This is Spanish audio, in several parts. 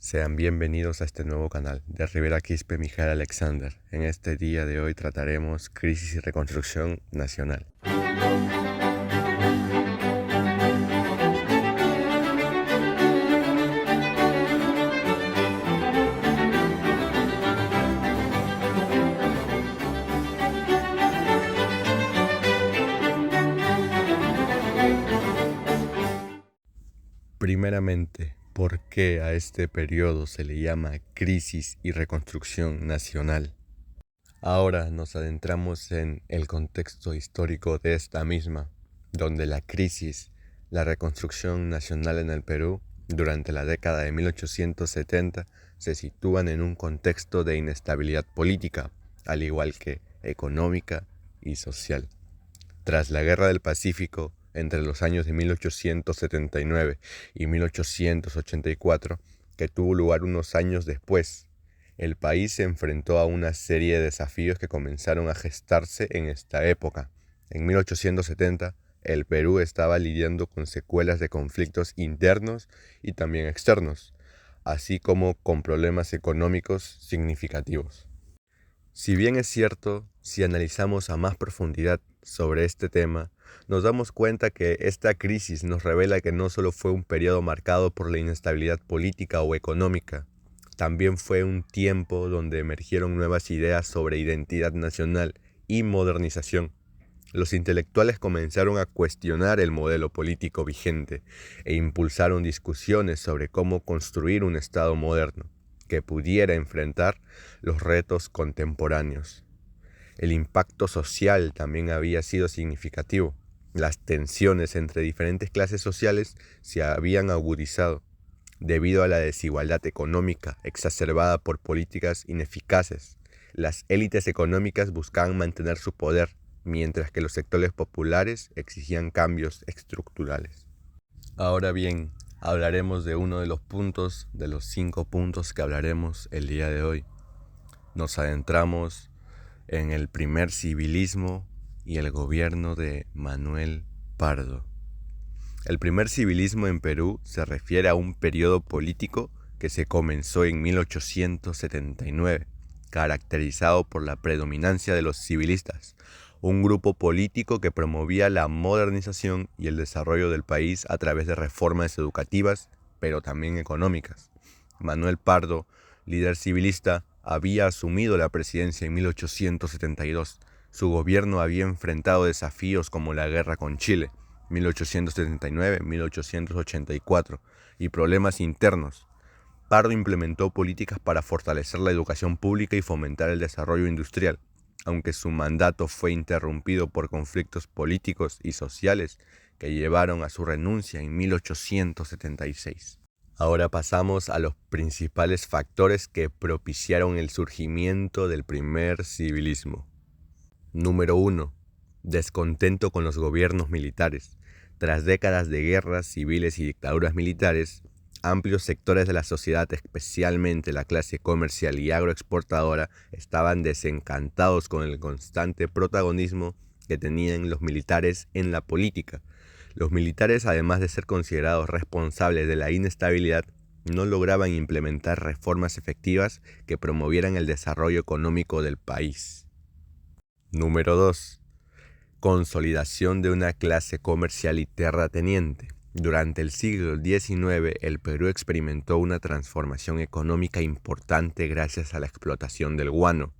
Sean bienvenidos a este nuevo canal de Rivera Quispe Mijael Alexander. En este día de hoy trataremos crisis y reconstrucción nacional. Primeramente, ¿por qué a este periodo se le llama crisis y reconstrucción nacional? Ahora nos adentramos en el contexto histórico de esta misma, donde la crisis, la reconstrucción nacional en el Perú durante la década de 1870 se sitúan en un contexto de inestabilidad política, al igual que económica y social. Tras la Guerra del Pacífico, entre los años de 1879 y 1884, que tuvo lugar unos años después, el país se enfrentó a una serie de desafíos que comenzaron a gestarse en esta época. En 1870, el Perú estaba lidiando con secuelas de conflictos internos y también externos, así como con problemas económicos significativos. Si bien es cierto, si analizamos a más profundidad sobre este tema, nos damos cuenta que esta crisis nos revela que no solo fue un periodo marcado por la inestabilidad política o económica, también fue un tiempo donde emergieron nuevas ideas sobre identidad nacional y modernización. Los intelectuales comenzaron a cuestionar el modelo político vigente e impulsaron discusiones sobre cómo construir un Estado moderno que pudiera enfrentar los retos contemporáneos. El impacto social también había sido significativo. Las tensiones entre diferentes clases sociales se habían agudizado debido a la desigualdad económica exacerbada por políticas ineficaces. Las élites económicas buscaban mantener su poder, mientras que los sectores populares exigían cambios estructurales. Ahora bien, hablaremos de uno de los 5 puntos que hablaremos el día de hoy. Nos adentramos en el primer civilismo y el gobierno de Manuel Pardo. El primer civilismo en Perú se refiere a un periodo político que se comenzó en 1879, caracterizado por la predominancia de los civilistas, un grupo político que promovía la modernización y el desarrollo del país a través de reformas educativas, pero también económicas. Manuel Pardo, líder civilista, había asumido la presidencia en 1872. Su gobierno había enfrentado desafíos como la guerra con Chile, 1879-1884, y problemas internos. Pardo implementó políticas para fortalecer la educación pública y fomentar el desarrollo industrial, aunque su mandato fue interrumpido por conflictos políticos y sociales que llevaron a su renuncia en 1876. Ahora pasamos a los principales factores que propiciaron el surgimiento del primer civilismo. Número 1. Descontento con los gobiernos militares. Tras décadas de guerras civiles y dictaduras militares, amplios sectores de la sociedad, especialmente la clase comercial y agroexportadora, estaban desencantados con el constante protagonismo que tenían los militares en la política. Los militares, además de ser considerados responsables de la inestabilidad, no lograban implementar reformas efectivas que promovieran el desarrollo económico del país. Número 2. Consolidación de una clase comercial y terrateniente. Durante el siglo XIX, el Perú experimentó una transformación económica importante gracias a la explotación del guano,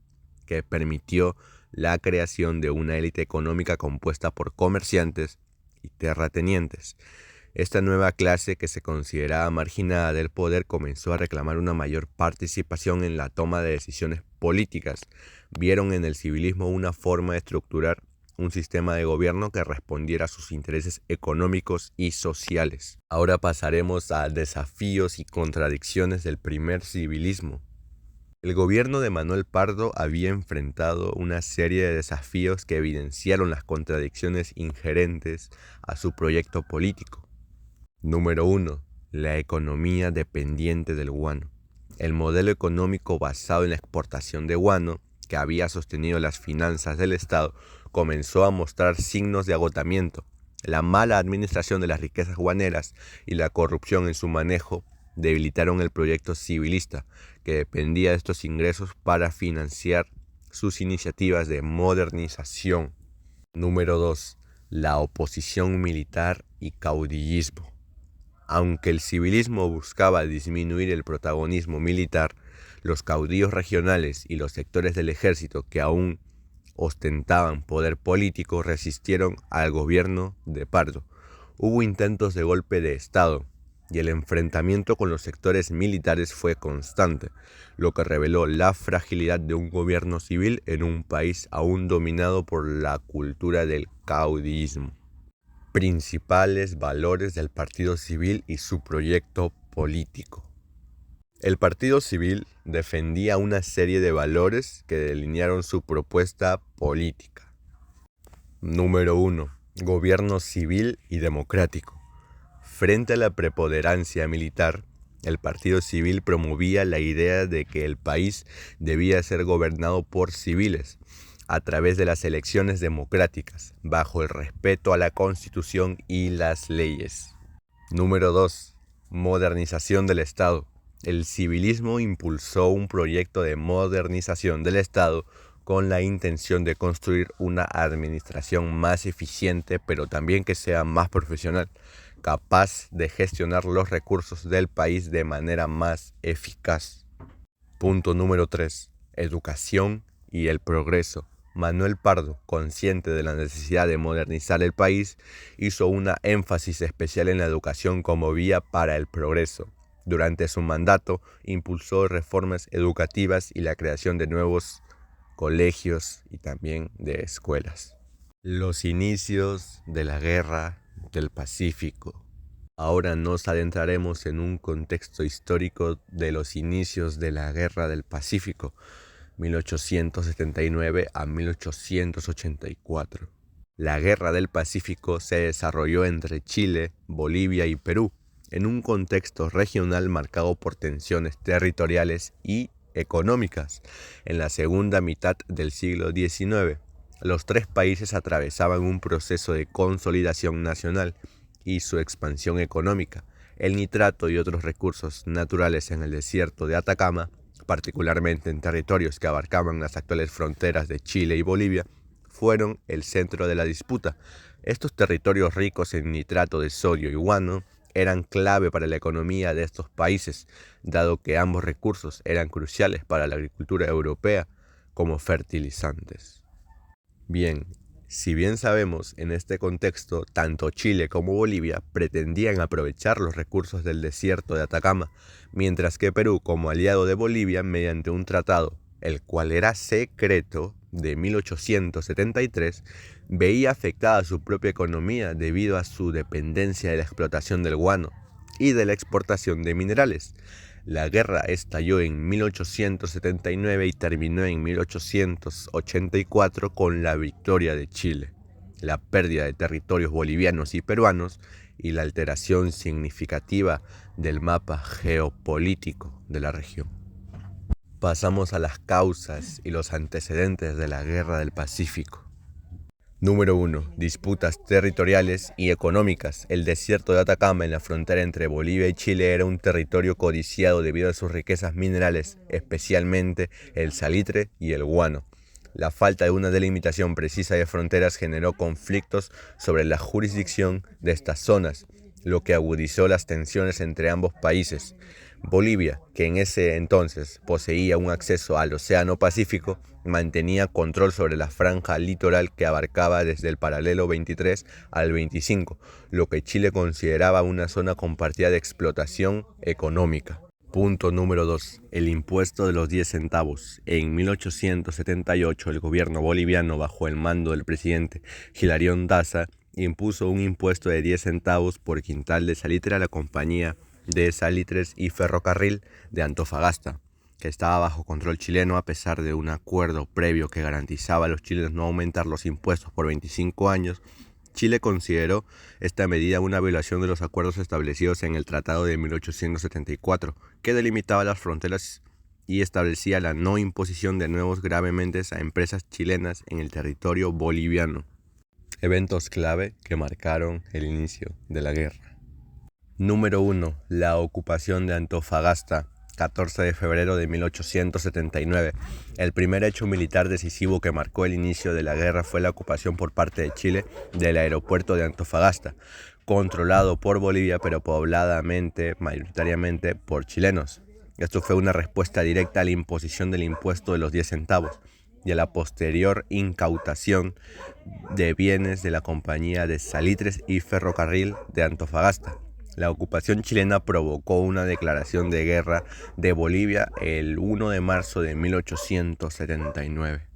que permitió la creación de una élite económica compuesta por comerciantes y terratenientes. Esta nueva clase, que se consideraba marginada del poder, comenzó a reclamar una mayor participación en la toma de decisiones políticas. Vieron en el civilismo una forma de estructurar un sistema de gobierno que respondiera a sus intereses económicos y sociales. Ahora pasaremos a desafíos y contradicciones del primer civilismo. El gobierno de Manuel Pardo había enfrentado una serie de desafíos que evidenciaron las contradicciones inherentes a su proyecto político. Número 1. La economía dependiente del guano. El modelo económico basado en la exportación de guano, que había sostenido las finanzas del Estado, comenzó a mostrar signos de agotamiento. La mala administración de las riquezas guaneras y la corrupción en su manejo debilitaron el proyecto civilista, que dependía de estos ingresos para financiar sus iniciativas de modernización. Número 2. La oposición militar y caudillismo. Aunque el civilismo buscaba disminuir el protagonismo militar, los caudillos regionales y los sectores del ejército que aún ostentaban poder político resistieron al gobierno de Pardo. Hubo intentos de golpe de Estado y el enfrentamiento con los sectores militares fue constante, lo que reveló la fragilidad de un gobierno civil en un país aún dominado por la cultura del caudillismo. Principales valores del Partido Civil y su proyecto político. El Partido Civil defendía una serie de valores que delinearon su propuesta política. Número 1. Gobierno civil y democrático. Frente a la preponderancia militar, el Partido Civil promovía la idea de que el país debía ser gobernado por civiles, a través de las elecciones democráticas, bajo el respeto a la Constitución y las leyes. Número 2. Modernización del Estado. El civilismo impulsó un proyecto de modernización del Estado con la intención de construir una administración más eficiente, pero también que sea más profesional, capaz de gestionar los recursos del país de manera más eficaz. Punto número 3. Educación y el progreso. Manuel Pardo, consciente de la necesidad de modernizar el país, hizo una énfasis especial en la educación como vía para el progreso. Durante su mandato, impulsó reformas educativas y la creación de nuevos colegios y también de escuelas. Los inicios de la Guerra del Pacífico. Ahora nos adentraremos en un contexto histórico de los inicios de la Guerra del Pacífico, 1879 a 1884. La Guerra del Pacífico se desarrolló entre Chile, Bolivia y Perú, en un contexto regional marcado por tensiones territoriales y económicas. En la segunda mitad del siglo XIX, los tres países atravesaban un proceso de consolidación nacional y su expansión económica. El nitrato y otros recursos naturales en el desierto de Atacama, particularmente en territorios que abarcaban las actuales fronteras de Chile y Bolivia, fueron el centro de la disputa. Estos territorios ricos en nitrato de sodio y guano eran clave para la economía de estos países, dado que ambos recursos eran cruciales para la agricultura europea como fertilizantes. Bien, si bien sabemos, en este contexto, tanto Chile como Bolivia pretendían aprovechar los recursos del desierto de Atacama, mientras que Perú, como aliado de Bolivia, mediante un tratado, el cual era secreto, de 1873, veía afectada su propia economía debido a su dependencia de la explotación del guano y de la exportación de minerales. La guerra estalló en 1879 y terminó en 1884 con la victoria de Chile, la pérdida de territorios bolivianos y peruanos y la alteración significativa del mapa geopolítico de la región. Pasamos a las causas y los antecedentes de la Guerra del Pacífico. Número 1. Disputas territoriales y económicas. El desierto de Atacama en la frontera entre Bolivia y Chile era un territorio codiciado debido a sus riquezas minerales, especialmente el salitre y el guano. La falta de una delimitación precisa de fronteras generó conflictos sobre la jurisdicción de estas zonas, lo que agudizó las tensiones entre ambos países. Bolivia, que en ese entonces poseía un acceso al Océano Pacífico, mantenía control sobre la franja litoral que abarcaba desde el paralelo 23 al 25, lo que Chile consideraba una zona compartida de explotación económica. Punto número 2. El impuesto de los 10 centavos. En 1878, el gobierno boliviano, bajo el mando del presidente Hilarión Daza, impuso un impuesto de 10 centavos por quintal de salitre a la Compañía de Salitres y Ferrocarril de Antofagasta, que estaba bajo control chileno a pesar de un acuerdo previo que garantizaba a los chilenos no aumentar los impuestos por 25 años. Chile consideró esta medida una violación de los acuerdos establecidos en el Tratado de 1874, que delimitaba las fronteras y establecía la no imposición de nuevos gravemente a empresas chilenas en el territorio boliviano. Eventos clave que marcaron el inicio de la guerra. Número 1. La ocupación de Antofagasta, 14 de febrero de 1879. El primer hecho militar decisivo que marcó el inicio de la guerra fue la ocupación por parte de Chile del aeropuerto de Antofagasta, controlado por Bolivia pero pobladamente, mayoritariamente, por chilenos. Esto fue una respuesta directa a la imposición del impuesto de los 10 centavos y a la posterior incautación de bienes de la Compañía de Salitres y Ferrocarril de Antofagasta. La ocupación chilena provocó una declaración de guerra de Bolivia el 1 de marzo de 1879.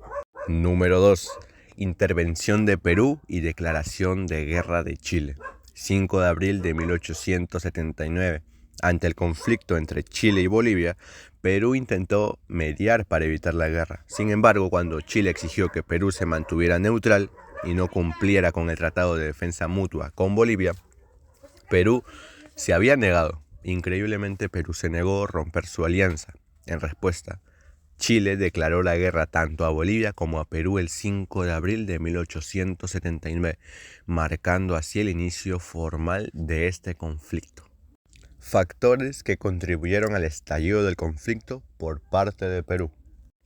Número 2. Intervención de Perú y declaración de guerra de Chile. 5 de abril de 1879. Ante el conflicto entre Chile y Bolivia, Perú intentó mediar para evitar la guerra. Sin embargo, cuando Chile exigió que Perú se mantuviera neutral y no cumpliera con el Tratado de Defensa Mutua con Bolivia, Perú se había negado. Increíblemente, Perú se negó a romper su alianza. En respuesta, Chile declaró la guerra tanto a Bolivia como a Perú el 5 de abril de 1879, marcando así el inicio formal de este conflicto. Factores que contribuyeron al estallido del conflicto por parte de Perú.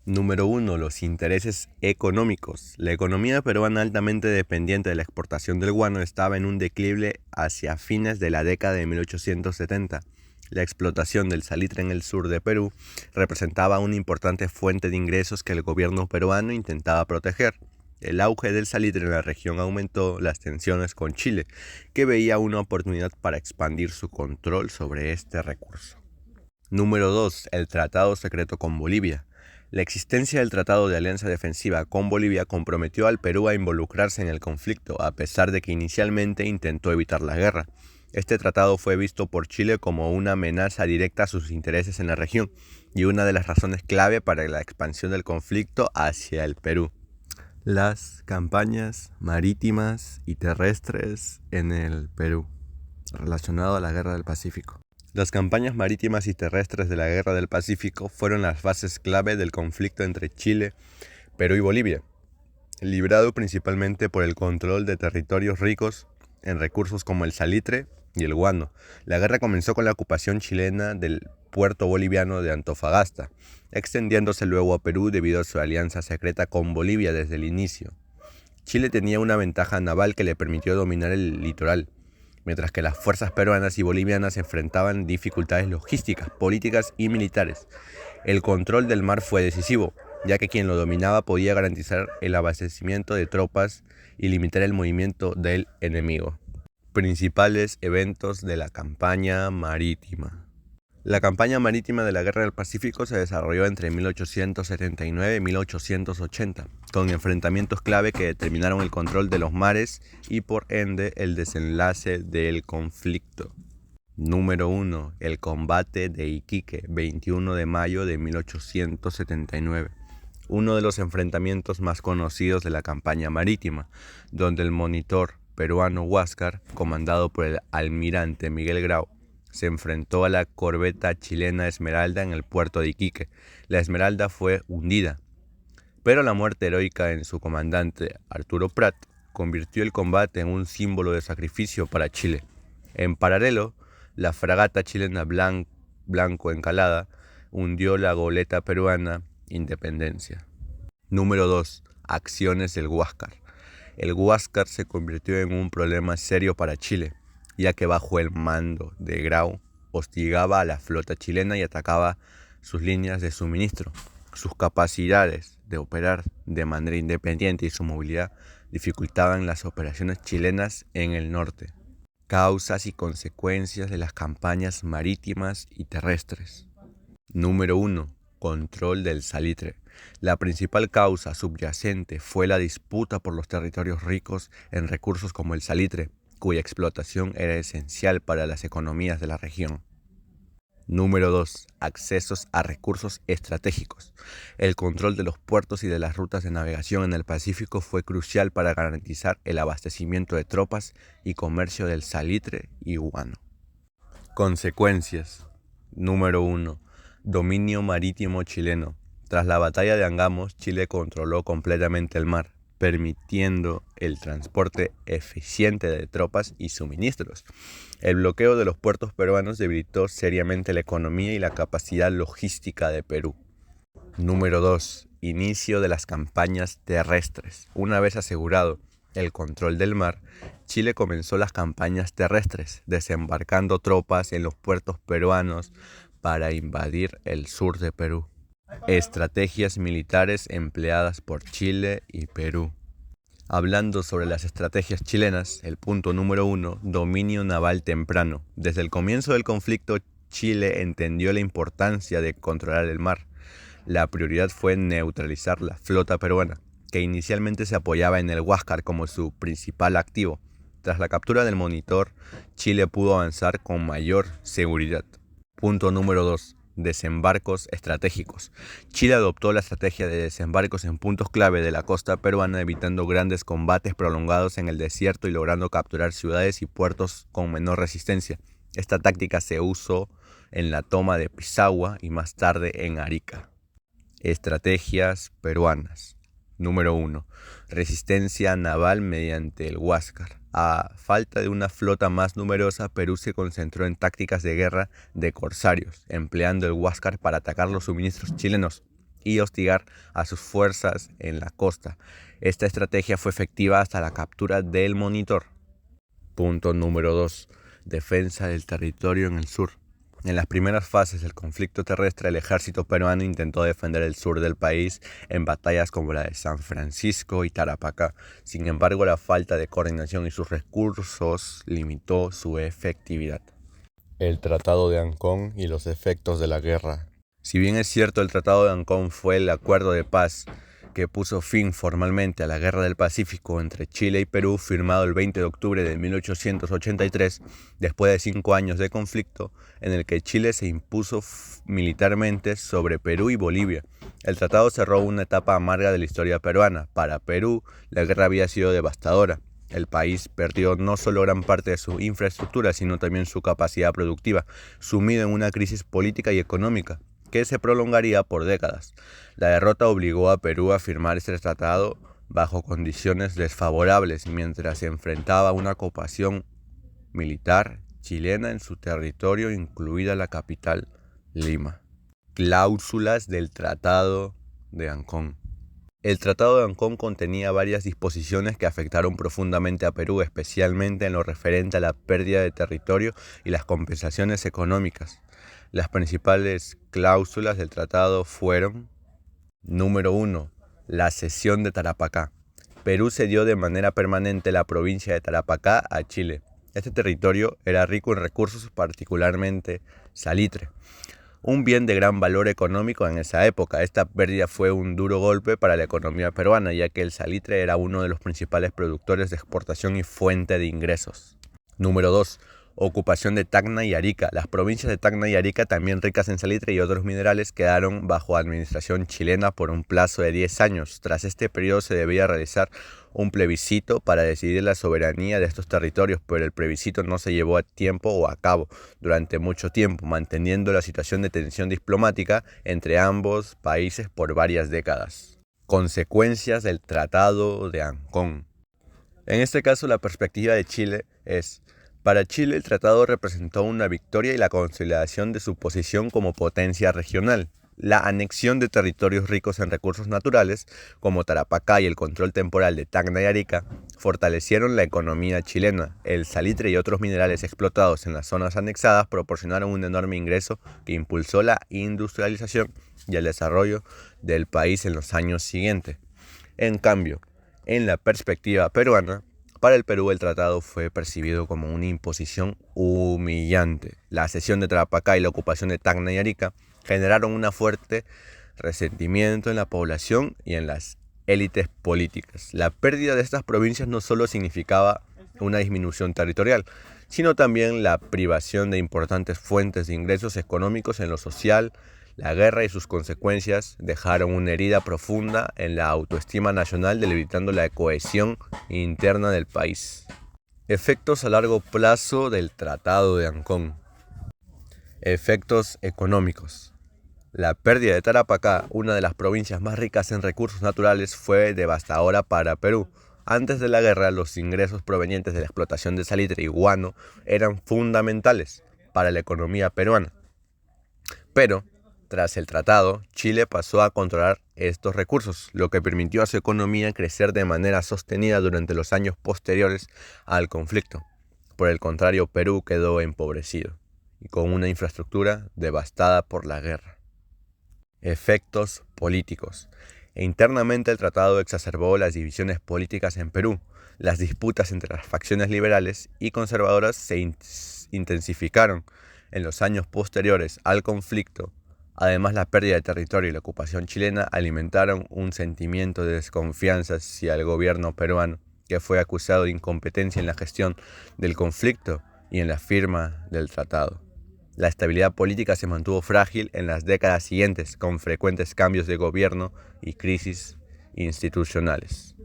Número 1. Los intereses económicos. La economía peruana, altamente dependiente de la exportación del guano, estaba en un declive hacia fines de la década de 1870. La explotación del salitre en el sur de Perú representaba una importante fuente de ingresos que el gobierno peruano intentaba proteger. El auge del salitre en la región aumentó las tensiones con Chile, que veía una oportunidad para expandir su control sobre este recurso. Número 2. El tratado secreto con Bolivia. La existencia del Tratado de Alianza Defensiva con Bolivia comprometió al Perú a involucrarse en el conflicto, a pesar de que inicialmente intentó evitar la guerra. Este tratado fue visto por Chile como una amenaza directa a sus intereses en la región y una de las razones clave para la expansión del conflicto hacia el Perú. Las campañas marítimas y terrestres en el Perú, relacionado a la Guerra del Pacífico. Las campañas marítimas y terrestres de la Guerra del Pacífico fueron las bases clave del conflicto entre Chile, Perú y Bolivia, librado principalmente por el control de territorios ricos en recursos como el salitre y el guano. La guerra comenzó con la ocupación chilena del puerto boliviano de Antofagasta, extendiéndose luego a Perú debido a su alianza secreta con Bolivia desde el inicio. Chile tenía una ventaja naval que le permitió dominar el litoral, mientras que las fuerzas peruanas y bolivianas enfrentaban dificultades logísticas, políticas y militares. El control del mar fue decisivo, ya que quien lo dominaba podía garantizar el abastecimiento de tropas y limitar el movimiento del enemigo. Principales eventos de la campaña marítima. La campaña marítima de la Guerra del Pacífico se desarrolló entre 1879 y 1880, con enfrentamientos clave que determinaron el control de los mares y por ende el desenlace del conflicto. Número 1. El combate de Iquique, 21 de mayo de 1879. Uno de los enfrentamientos más conocidos de la campaña marítima, donde el monitor peruano Huáscar, comandado por el almirante Miguel Grau, se enfrentó a la corbeta chilena Esmeralda en el puerto de Iquique. La Esmeralda fue hundida, pero la muerte heroica en su comandante, Arturo Prat, convirtió el combate en un símbolo de sacrificio para Chile. En paralelo, la fragata chilena Blanco Encalada hundió la goleta peruana Independencia. Número 2. Acciones del Huáscar. El Huáscar se convirtió en un problema serio para Chile, ya que bajo el mando de Grau hostigaba a la flota chilena y atacaba sus líneas de suministro. Sus capacidades de operar de manera independiente y su movilidad dificultaban las operaciones chilenas en el norte. Causas y consecuencias de las campañas marítimas y terrestres. Número 1. Control del salitre. La principal causa subyacente fue la disputa por los territorios ricos en recursos como el salitre, cuya explotación era esencial para las economías de la región. Número 2. Accesos a recursos estratégicos. El control de los puertos y de las rutas de navegación en el Pacífico fue crucial para garantizar el abastecimiento de tropas y comercio del salitre y guano. Consecuencias. Número 1. Dominio marítimo chileno. Tras la batalla de Angamos, Chile controló completamente el mar. permitiendo el transporte eficiente de tropas y suministros. El bloqueo de los puertos peruanos debilitó seriamente la economía y la capacidad logística de Perú. Número 2. Inicio de las campañas terrestres. Una vez asegurado el control del mar, Chile comenzó las campañas terrestres, desembarcando tropas en los puertos peruanos para invadir el sur de Perú. Estrategias militares empleadas por Chile y Perú. Hablando sobre las estrategias chilenas, el punto número 1, dominio naval temprano. Desde el comienzo del conflicto, Chile entendió la importancia de controlar el mar. La prioridad fue neutralizar la flota peruana, que inicialmente se apoyaba en el Huáscar como su principal activo. Tras la captura del Monitor, Chile pudo avanzar con mayor seguridad. Punto número 2. Desembarcos estratégicos. Chile adoptó la estrategia de desembarcos en puntos clave de la costa peruana, evitando grandes combates prolongados en el desierto y logrando capturar ciudades y puertos con menor resistencia. Esta táctica se usó en la toma de Pisagua y más tarde en Arica. Estrategias peruanas. Número 1. Resistencia naval mediante el Huáscar. A falta de una flota más numerosa, Perú se concentró en tácticas de guerra de corsarios, empleando el Huáscar para atacar los suministros chilenos y hostigar a sus fuerzas en la costa. Esta estrategia fue efectiva hasta la captura del Monitor. Punto número 2. Defensa del territorio en el sur. En las primeras fases del conflicto terrestre, el ejército peruano intentó defender el sur del país en batallas como la de San Francisco y Tarapacá. Sin embargo, la falta de coordinación y sus recursos limitó su efectividad. El Tratado de Ancón y los efectos de la guerra. Si bien es cierto, el Tratado de Ancón fue el acuerdo de paz que puso fin formalmente a la Guerra del Pacífico entre Chile y Perú, firmado el 20 de octubre de 1883, después de 5 años de conflicto, en el que Chile se impuso militarmente sobre Perú y Bolivia. El tratado cerró una etapa amarga de la historia peruana. Para Perú, la guerra había sido devastadora. El país perdió no solo gran parte de su infraestructura, sino también su capacidad productiva, sumido en una crisis política y económica que se prolongaría por décadas. La derrota obligó a Perú a firmar este tratado bajo condiciones desfavorables mientras se enfrentaba a una ocupación militar chilena en su territorio, incluida la capital, Lima. Cláusulas del Tratado de Ancón. El Tratado de Ancón contenía varias disposiciones que afectaron profundamente a Perú, especialmente en lo referente a la pérdida de territorio y las compensaciones económicas. Las principales cláusulas del tratado fueron: número 1. La cesión de Tarapacá. Perú cedió de manera permanente la provincia de Tarapacá a Chile. Este territorio era rico en recursos, particularmente salitre, un bien de gran valor económico en esa época. Esta pérdida fue un duro golpe para la economía peruana, ya que el salitre era uno de los principales productores de exportación y fuente de ingresos. Número 2. Ocupación de Tacna y Arica. Las provincias de Tacna y Arica, también ricas en salitre y otros minerales, quedaron bajo administración chilena por un plazo de 10 años. Tras este periodo se debía realizar un plebiscito para decidir la soberanía de estos territorios, pero el plebiscito no se llevó a tiempo o a cabo durante mucho tiempo, manteniendo la situación de tensión diplomática entre ambos países por varias décadas. Consecuencias del Tratado de Ancón. En este caso, la perspectiva de Chile es: para Chile, el tratado representó una victoria y la consolidación de su posición como potencia regional. La anexión de territorios ricos en recursos naturales, como Tarapacá, y el control temporal de Tacna y Arica, fortalecieron la economía chilena. El salitre y otros minerales explotados en las zonas anexadas proporcionaron un enorme ingreso que impulsó la industrialización y el desarrollo del país en los años siguientes. En cambio, en la perspectiva peruana, para el Perú el tratado fue percibido como una imposición humillante. La cesión de Tarapacá y la ocupación de Tacna y Arica generaron un fuerte resentimiento en la población y en las élites políticas. La pérdida de estas provincias no solo significaba una disminución territorial, sino también la privación de importantes fuentes de ingresos económicos en lo social. La guerra y sus consecuencias dejaron una herida profunda en la autoestima nacional, debilitando la cohesión interna del país. Efectos a largo plazo del Tratado de Ancón. Efectos económicos. La pérdida de Tarapacá, una de las provincias más ricas en recursos naturales, fue devastadora para Perú. Antes de la guerra, los ingresos provenientes de la explotación de salitre y guano eran fundamentales para la economía peruana. Pero, tras el tratado, Chile pasó a controlar estos recursos, lo que permitió a su economía crecer de manera sostenida durante los años posteriores al conflicto. Por el contrario, Perú quedó empobrecido y con una infraestructura devastada por la guerra. Efectos políticos. Internamente el tratado exacerbó las divisiones políticas en Perú. Las disputas entre las facciones liberales y conservadoras se intensificaron en los años posteriores al conflicto. Además, la pérdida de territorio y la ocupación chilena alimentaron un sentimiento de desconfianza hacia el gobierno peruano, que fue acusado de incompetencia en la gestión del conflicto y en la firma del tratado. La estabilidad política se mantuvo frágil en las décadas siguientes, con frecuentes cambios de gobierno y crisis institucionales.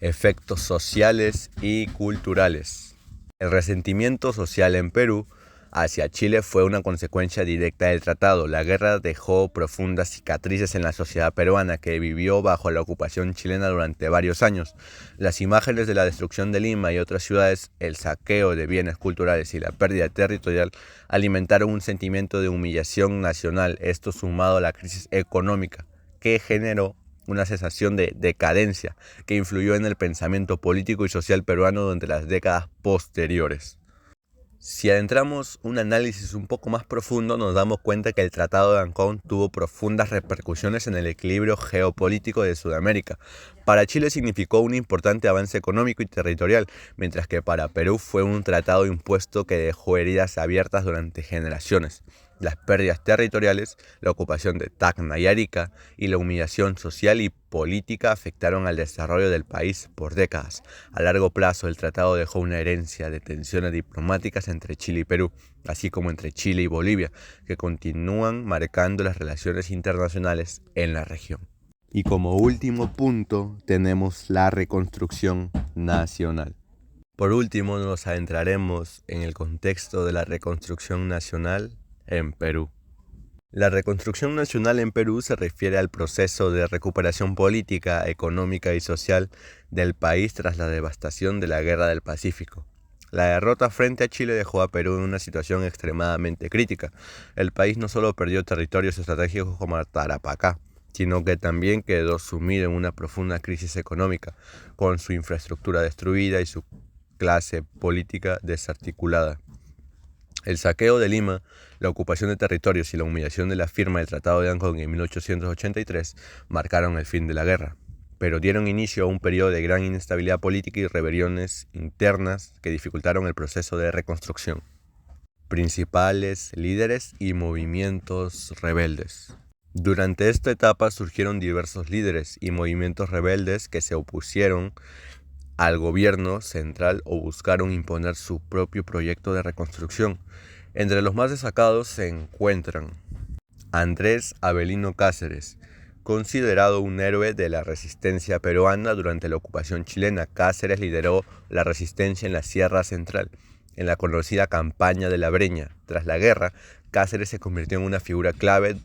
Efectos sociales y culturales. El resentimiento social en Perú hacia Chile fue una consecuencia directa del tratado. La guerra dejó profundas cicatrices en la sociedad peruana, que vivió bajo la ocupación chilena durante varios años. Las imágenes de la destrucción de Lima y otras ciudades, el saqueo de bienes culturales y la pérdida territorial alimentaron un sentimiento de humillación nacional, esto sumado a la crisis económica que generó una sensación de decadencia que influyó en el pensamiento político y social peruano durante las décadas posteriores. Si adentramos un análisis un poco más profundo, nos damos cuenta que el Tratado de Ancón tuvo profundas repercusiones en el equilibrio geopolítico de Sudamérica. Para Chile significó un importante avance económico y territorial, mientras que para Perú fue un tratado impuesto que dejó heridas abiertas durante generaciones. Las pérdidas territoriales, la ocupación de Tacna y Arica y la humillación social y política afectaron al desarrollo del país por décadas. A largo plazo, el tratado dejó una herencia de tensiones diplomáticas entre Chile y Perú, así como entre Chile y Bolivia, que continúan marcando las relaciones internacionales en la región. Y como último punto, tenemos la reconstrucción nacional. Por último, nos adentraremos en el contexto de la reconstrucción nacional en Perú. La reconstrucción nacional en Perú se refiere al proceso de recuperación política, económica y social del país tras la devastación de la Guerra del Pacífico. La derrota frente a Chile dejó a Perú en una situación extremadamente crítica. El país no solo perdió territorios estratégicos como Tarapacá, sino que también quedó sumido en una profunda crisis económica, con su infraestructura destruida y su clase política desarticulada. El saqueo de Lima, la ocupación de territorios y la humillación de la firma del Tratado de Ancón en 1883 marcaron el fin de la guerra, pero dieron inicio a un periodo de gran inestabilidad política y rebeliones internas que dificultaron el proceso de reconstrucción. Principales líderes y movimientos rebeldes. Durante esta etapa surgieron diversos líderes y movimientos rebeldes que se opusieron al gobierno central o buscaron imponer su propio proyecto de reconstrucción. Entre los más destacados se encuentran Andrés Avelino Cáceres, considerado un héroe de la resistencia peruana durante la ocupación chilena. Cáceres lideró la resistencia en la Sierra Central, en la conocida Campaña de la Breña. Tras la guerra, Cáceres se convirtió en una figura clave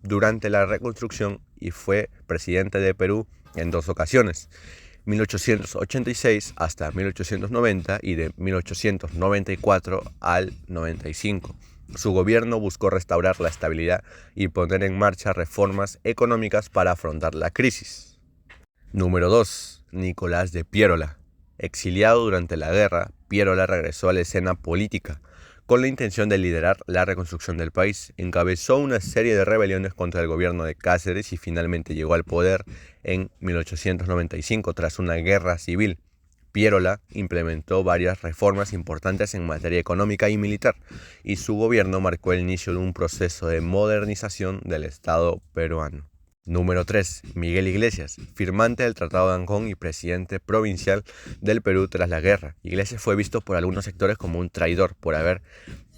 durante la reconstrucción y fue presidente de Perú en 2 ocasiones. 1886 hasta 1890 y de 1894 al 95. Su gobierno buscó restaurar la estabilidad y poner en marcha reformas económicas para afrontar la crisis. Número 2. Nicolás de Piérola. Exiliado durante la guerra, Piérola regresó a la escena política con la intención de liderar la reconstrucción del país. Encabezó una serie de rebeliones contra el gobierno de Cáceres y finalmente llegó al poder en 1895 tras una guerra civil. Piérola implementó varias reformas importantes en materia económica y militar, y su gobierno marcó el inicio de un proceso de modernización del Estado peruano. Número 3. Miguel Iglesias, firmante del Tratado de Ancón y presidente provincial del Perú tras la guerra. Iglesias fue visto por algunos sectores como un traidor por haber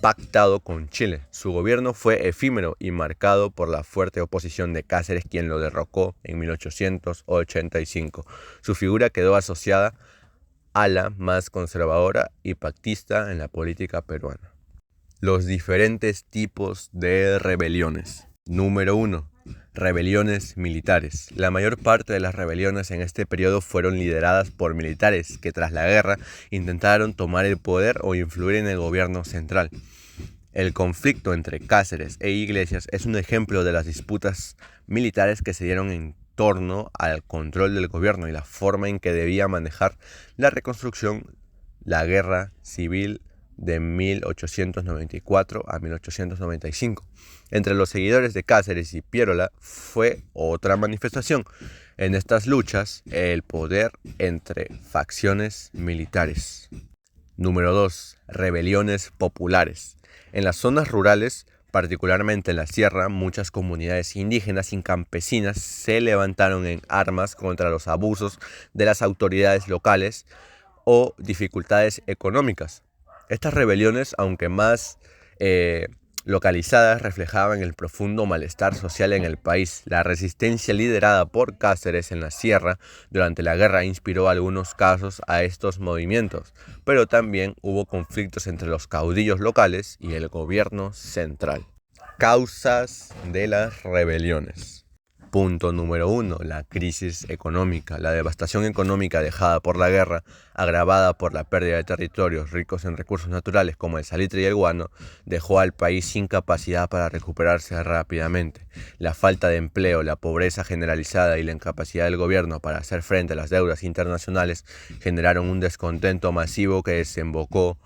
pactado con Chile. Su gobierno fue efímero y marcado por la fuerte oposición de Cáceres, quien lo derrocó en 1885. Su figura quedó asociada a la más conservadora y pactista en la política peruana. Los diferentes tipos de rebeliones. Número 1. Rebeliones militares. La mayor parte de las rebeliones en este periodo fueron lideradas por militares que tras la guerra intentaron tomar el poder o influir en el gobierno central. El conflicto entre Cáceres e Iglesias es un ejemplo de las disputas militares que se dieron en torno al control del gobierno y la forma en que debía manejar la reconstrucción, la guerra civil de 1894 a 1895. Entre los seguidores de Cáceres y Piérola fue otra manifestación. En estas luchas, el poder entre facciones militares. Número 2. Rebeliones populares. En las zonas rurales, particularmente en la sierra, muchas comunidades indígenas y campesinas se levantaron en armas contra los abusos de las autoridades locales o dificultades económicas. Estas rebeliones, aunque más localizadas, reflejaban el profundo malestar social en el país. La resistencia liderada por Cáceres en la sierra durante la guerra inspiró algunos casos a estos movimientos, pero también hubo conflictos entre los caudillos locales y el gobierno central. Causas de las rebeliones. Punto número 1. La crisis económica. La devastación económica dejada por la guerra, agravada por la pérdida de territorios ricos en recursos naturales como el salitre y el guano, dejó al país sin capacidad para recuperarse rápidamente. La falta de empleo, la pobreza generalizada y la incapacidad del gobierno para hacer frente a las deudas internacionales generaron un descontento masivo que desembocó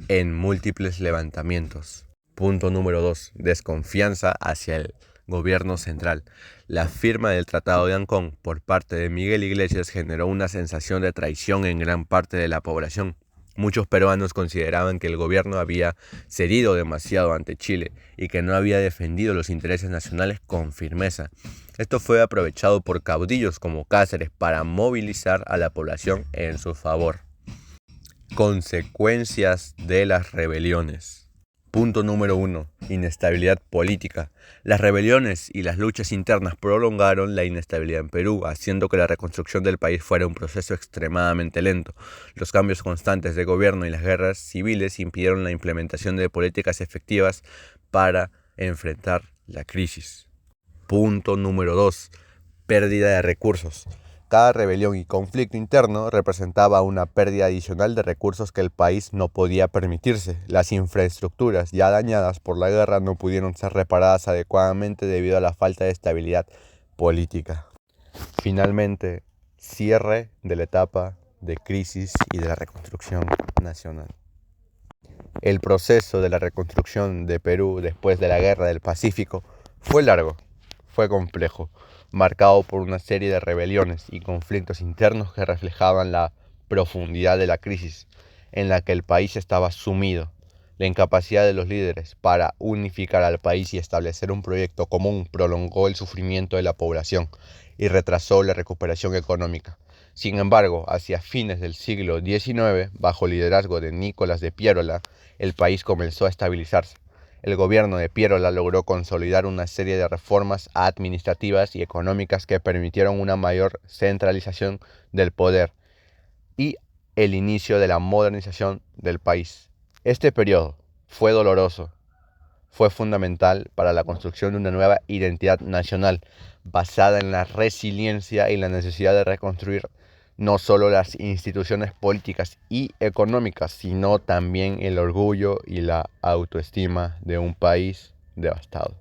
en múltiples levantamientos. Punto número 2. Desconfianza hacia el gobierno central. La firma del Tratado de Ancón por parte de Miguel Iglesias generó una sensación de traición en gran parte de la población. Muchos peruanos consideraban que el gobierno había cedido demasiado ante Chile y que no había defendido los intereses nacionales con firmeza. Esto fue aprovechado por caudillos como Cáceres para movilizar a la población en su favor. Consecuencias de las rebeliones. Punto número 1. Inestabilidad política. Las rebeliones y las luchas internas prolongaron la inestabilidad en Perú, haciendo que la reconstrucción del país fuera un proceso extremadamente lento. Los cambios constantes de gobierno y las guerras civiles impidieron la implementación de políticas efectivas para enfrentar la crisis. Punto número 2. Pérdida de recursos. Cada rebelión y conflicto interno representaba una pérdida adicional de recursos que el país no podía permitirse. Las infraestructuras ya dañadas por la guerra no pudieron ser reparadas adecuadamente debido a la falta de estabilidad política. Finalmente, cierre de la etapa de crisis y de la reconstrucción nacional. El proceso de la reconstrucción de Perú después de la Guerra del Pacífico fue largo, fue complejo, marcado por una serie de rebeliones y conflictos internos que reflejaban la profundidad de la crisis en la que el país estaba sumido. La incapacidad de los líderes para unificar al país y establecer un proyecto común prolongó el sufrimiento de la población y retrasó la recuperación económica. Sin embargo, hacia fines del siglo XIX, bajo el liderazgo de Nicolás de Piérola, el país comenzó a estabilizarse. El gobierno de Piérola logró consolidar una serie de reformas administrativas y económicas que permitieron una mayor centralización del poder y el inicio de la modernización del país. Este periodo fue doloroso, fue fundamental para la construcción de una nueva identidad nacional basada en la resiliencia y la necesidad de reconstruir no solo las instituciones políticas y económicas, sino también el orgullo y la autoestima de un país devastado.